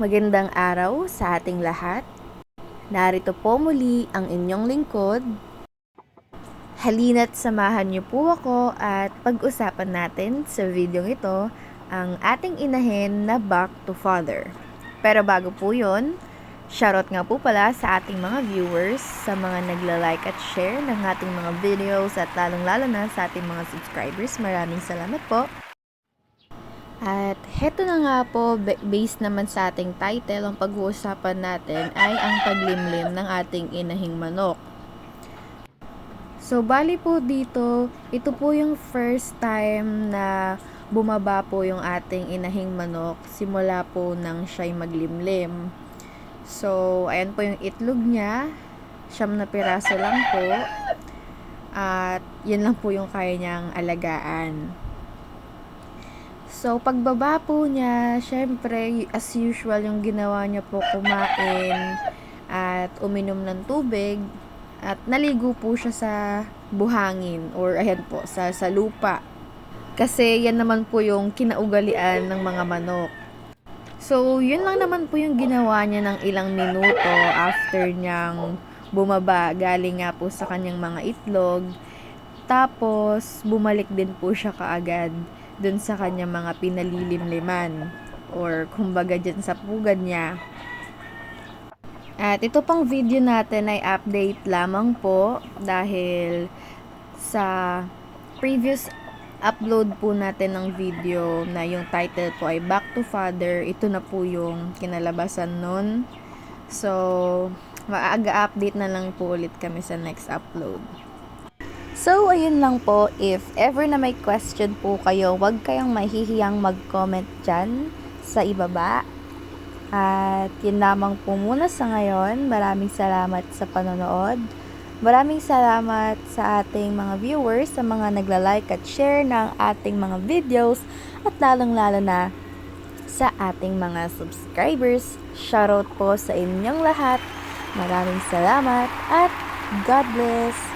Magandang araw sa ating lahat. Narito po muli ang inyong lingkod. Halina't samahan niyo po ako at pag-usapan natin sa video ito ang ating inahin na Back to Father. Pero bago po yun, shoutout nga po pala sa ating mga viewers, sa mga nagla-like at share ng ating mga videos at lalong-lalo na sa ating mga subscribers. Maraming salamat po. At heto na nga po, based naman sa ating title, ang pag-uusapan natin ay ang paglimlim ng ating inahing manok. So, bali po dito, ito po yung first time na bumaba po yung ating inahing manok simula po nang siya'y maglimlim. So, ayan po yung itlog niya, 9 na piraso lang po. At yun lang po yung kaya niyang alagaan. So, pagbaba po niya, syempre, as usual, yung ginawa niya po kumain at uminom ng tubig at naligo po siya sa buhangin or ayan po, sa lupa. Kasi yan naman po yung kinaugalian ng mga manok. So, yun lang naman po yung ginawa niya ng ilang minuto after niyang bumaba galing nga po sa kanyang mga itlog. Tapos, bumalik din po siya kaagad dun sa kanyang mga pinalilimliman or kumbaga dyan sa pugad niya. At ito pang video natin ay update lamang po dahil sa previous upload po natin ng video na yung title po ay Back to Father, ito na po yung kinalabasan nun. So, maaga-update na lang po ulit kami sa next upload. So, ayun lang po. If ever na may question po kayo, huwag kayong mahihiyang mag-comment dyan sa ibaba. At yun lamang po muna sa ngayon. Maraming salamat sa panonood. Maraming salamat sa ating mga viewers, sa mga nagla-like at share ng ating mga videos, at lalong-lalo na sa ating mga subscribers. Shoutout po sa inyong lahat. Maraming salamat at God bless!